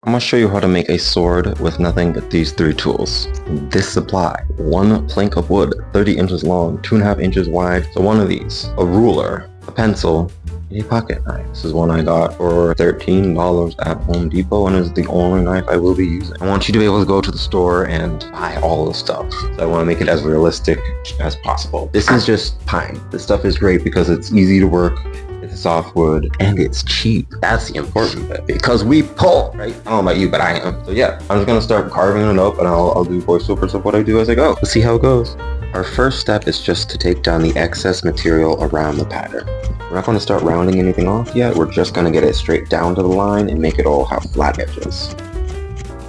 I'm going to show you how to make a sword with nothing but these 3 tools. This supply, 1 plank of wood, 30 inches long, 2.5 inches wide, so 1 of these, a ruler, a pencil, a pocket knife. This is one I got for $13 at Home Depot and is the only knife I will be using. I want you to be able to go to the store and buy all the stuff. So I want to make it as realistic as possible. This is just pine. This stuff is great because it's easy to work, it's softwood, and it's cheap. That's the important bit because we pull, right? I don't know about you, but I am. So yeah, I'm just going to start carving it up and I'll do voiceovers of what I do as I go. Let's see how it goes. Our first step is just to take down the excess material around the pattern. We're not going to start rounding anything off yet. We're just going to get it straight down to the line and make it all have flat edges.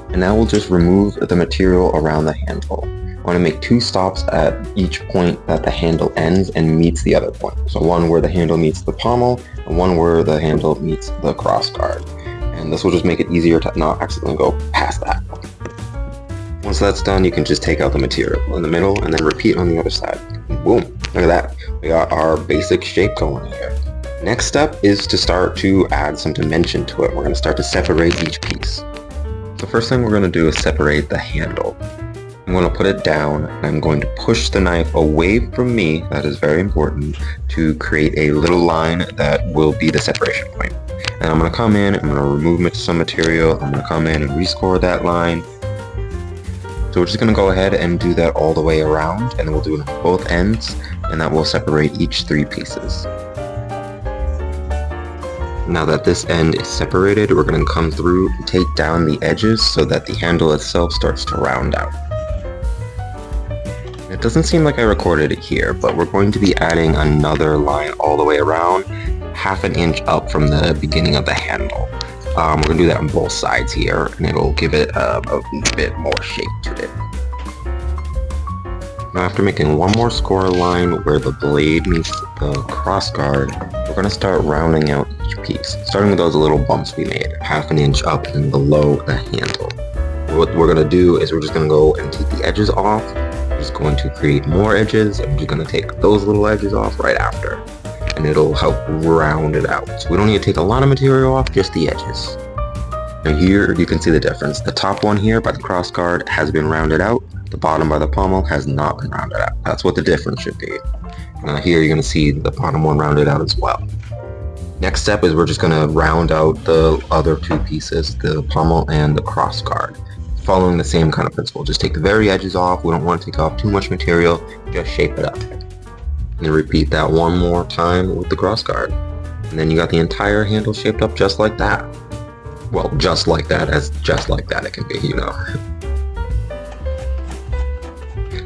And now we'll just remove the material around the handle. I want to make 2 stops at each point that the handle ends and meets the other point. So one where the handle meets the pommel and one where the handle meets the cross guard. And this will just make it easier to not accidentally go past that. Once that's done, you can just take out the material in the middle and then repeat on the other side. Boom, look at that. We got our basic shape going here. Next step is to start to add some dimension to it. We're going to start to separate each piece. So first thing we're going to do is separate the handle. I'm going to put it down and I'm going to push the knife away from me, that is very important, to create a little line that will be the separation point. And I'm going to come in, I'm going to remove some material, I'm going to come in and rescore that line. So we're just going to go ahead and do that all the way around, and then we'll do it on both ends, and that will separate each 3 pieces. Now that this end is separated, we're going to come through and take down the edges so that the handle itself starts to round out. It doesn't seem like I recorded it here, but we're going to be adding another line all the way around, 1/2 inch up from the beginning of the handle. We're going to do that on both sides here, and it'll give it a bit more shape to it. Now after making one more score line where the blade meets the cross guard, we're going to start rounding out each piece, starting with those little bumps we made, 1/2 inch up and below the handle. What we're going to do is we're just going to go and take the edges off, we're just going to create more edges, and we're just going to take those little edges off right after. And it'll help round it out. So we don't need to take a lot of material off, just the edges. And here you can see the difference. The top one here by the cross guard has been rounded out. The bottom by the pommel has not been rounded out. That's what the difference should be. Here you're going to see the bottom one rounded out as well. Next step is we're just going to round out the other 2 pieces, the pommel and the cross guard. Following the same kind of principle. Just take the very edges off. We don't want to take off too much material. Just shape it up. And then repeat that one more time with the cross guard. And then you got the entire handle shaped up just like that. Well, just like that, as just like that it can be, you know.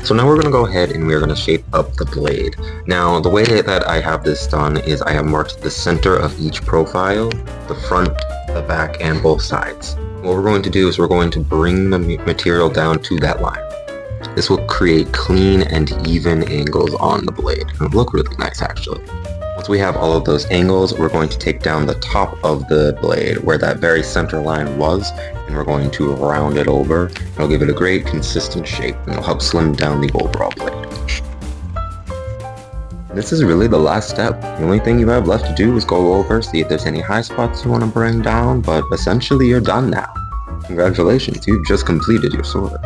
So now we're going to go ahead and we're going to shape up the blade. Now, the way that I have this done is I have marked the center of each profile, the front, the back, and both sides. What we're going to do is we're going to bring the material down to that line. This will create clean and even angles on the blade. It'll look really nice actually. Once we have all of those angles, we're going to take down the top of the blade where that very center line was, and we're going to round it over. It'll give it a great consistent shape and it'll help slim down the overall blade. This is really the last step. The only thing you have left to do is go over, see if there's any high spots you want to bring down, but essentially you're done now. Congratulations, you've just completed your sword.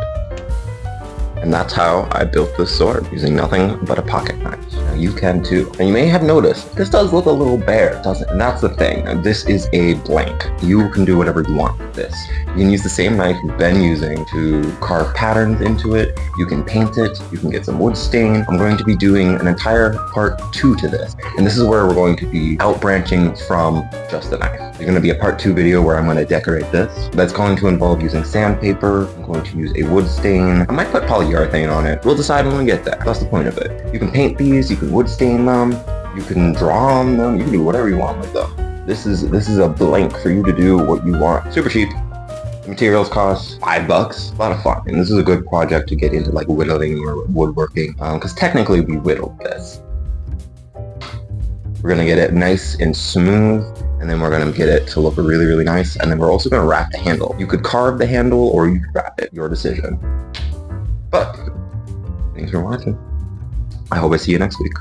And that's how I built this sword, using nothing but a pocket knife. Now you can too. And you may have noticed, this does look a little bare, doesn't it? And that's the thing. This is a blank. You can do whatever you want with this. You can use the same knife you've been using to carve patterns into it. You can paint it. You can get some wood stain. I'm going to be doing an entire part 2 to this. And this is where we're going to be out-branching from just the knife. There's going to be a part 2 video where I'm going to decorate this. That's going to involve using sandpaper. I'm going to use a wood stain. I might put polyurethane on it. We'll decide when we get there. That's the point of it. You can paint these, you can wood stain them, you can draw on them, you can do whatever you want with them. This is a blank for you to do what you want. Super cheap. The materials cost $5. A lot of fun. And this is a good project to get into like whittling or woodworking, because technically we whittled this. We're going to get it nice and smooth, and then we're going to get it to look really, really nice, and then we're also going to wrap the handle. You could carve the handle or you could wrap it, your decision. But thanks for watching. I hope I see you next week.